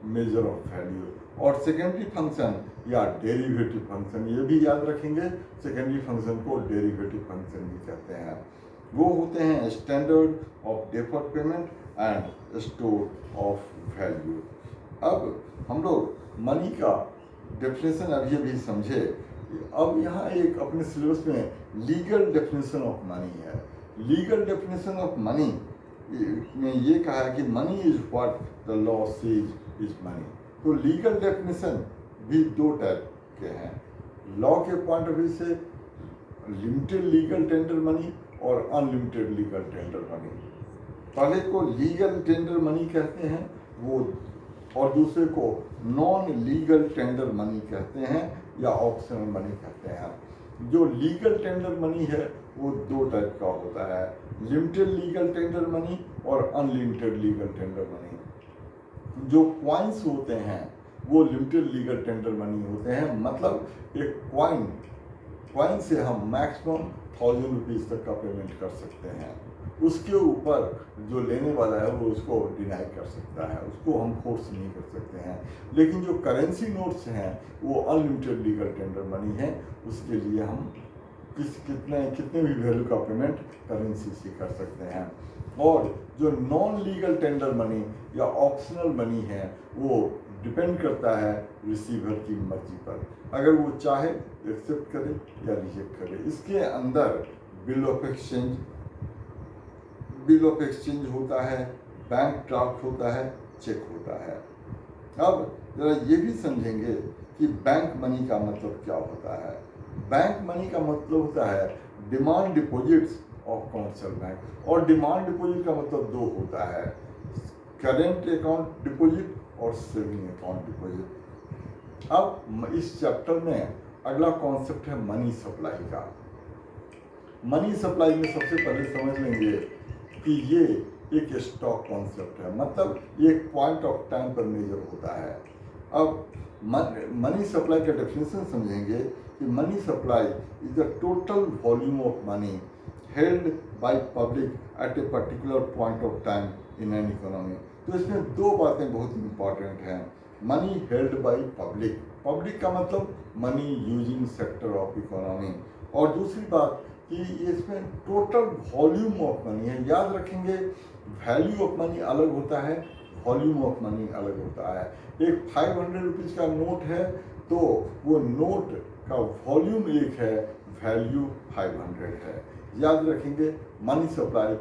Measure of value. और secondary function या derivative function, ये भी याद रखेंगे, सेकेंडरी फंक्शन को डेरिवेटिव फंक्शन भी कहते हैं। वो होते हैं standard of deferred payment and store of value. अब हम लोग मनी का डेफिनेशन अभी समझे। अब यहाँ एक अपने सिलेबस में लीगल डेफिनेशन ऑफ मनी है। लीगल डेफिनेशन ऑफ मनी में ये कहा है कि money is what the law says is money. तो लीगल डेफिनेशन भी दो टाइप के हैं। लॉ के पॉइंट ऑफ व्यू से लिमिटेड लीगल टेंडर मनी और अनलिमिटेड लीगल टेंडर मनी। पहले को लीगल टेंडर मनी कहते हैं वो, और दूसरे को नॉन लीगल टेंडर मनी कहते हैं या ऑप्शनल मनी कहते हैं। जो लीगल टेंडर मनी है वो दो टाइप का होता है, लिमिटेड लीगल टेंडर मनी और अनलिमिटेड लीगल टेंडर मनी। जो क्वाइंस होते हैं वो लिमिटेड लीगल टेंडर मनी होते हैं। मतलब एक क्वाइन से हम मैक्सिमम 1000 रुपीज़ तक का पेमेंट कर सकते हैं। उसके ऊपर जो लेने वाला है वो उसको डिनाई कर सकता है, उसको हम फोर्स नहीं कर सकते हैं। लेकिन जो करेंसी नोट्स हैं वो अनलिमिटेड लीगल टेंडर मनी है, उसके लिए हम कितने भी वैल्यू का पेमेंट करेंसी से कर सकते हैं। और जो नॉन लीगल टेंडर मनी या ऑप्शनल मनी है वो डिपेंड करता है रिसीवर की मर्जी पर, अगर वो चाहे एक्सेप्ट करे या रिजेक्ट करे। इसके अंदर बिल ऑफ एक्सचेंज होता है, बैंक ड्राफ्ट होता है, चेक होता है। अब जरा ये भी समझेंगे कि बैंक मनी का मतलब क्या होता है। बैंक मनी का मतलब होता है demand deposits of commercial bank. और डिमांड डिपॉजिट का मतलब दो होता है, करेंट अकाउंट डिपॉजिट और सेविंग अकाउंट डिपॉजिट। अब इस चैप्टर में अगला कॉन्सेप्ट है मनी सप्लाई का। मनी सप्लाई में सबसे पहले समझ लेंगे कि ये एक स्टॉक कॉन्सेप्ट है, मतलब ये एक पॉइंट ऑफ टाइम पर मेजर होता है। अब मनी सप्लाई का डेफिनेशन समझेंगे कि money supply is the total volume of money held by public at a particular point of time in an economy. तो इसमें दो बातें बहुत इंपॉर्टेंट हैं। Money held by public, public का मतलब money using sector of economy, और दूसरी बात कि इसमें टोटल वॉल्यूम ऑफ मनी है। याद रखेंगे वैल्यू ऑफ मनी अलग होता है, वॉल्यूम ऑफ मनी अलग होता है। एक 500 रुपीज़ का नोट है तो वो नोट का वॉल्यूम एक है, वैल्यू 500 है। याद रखेंगे मनी सप्लाई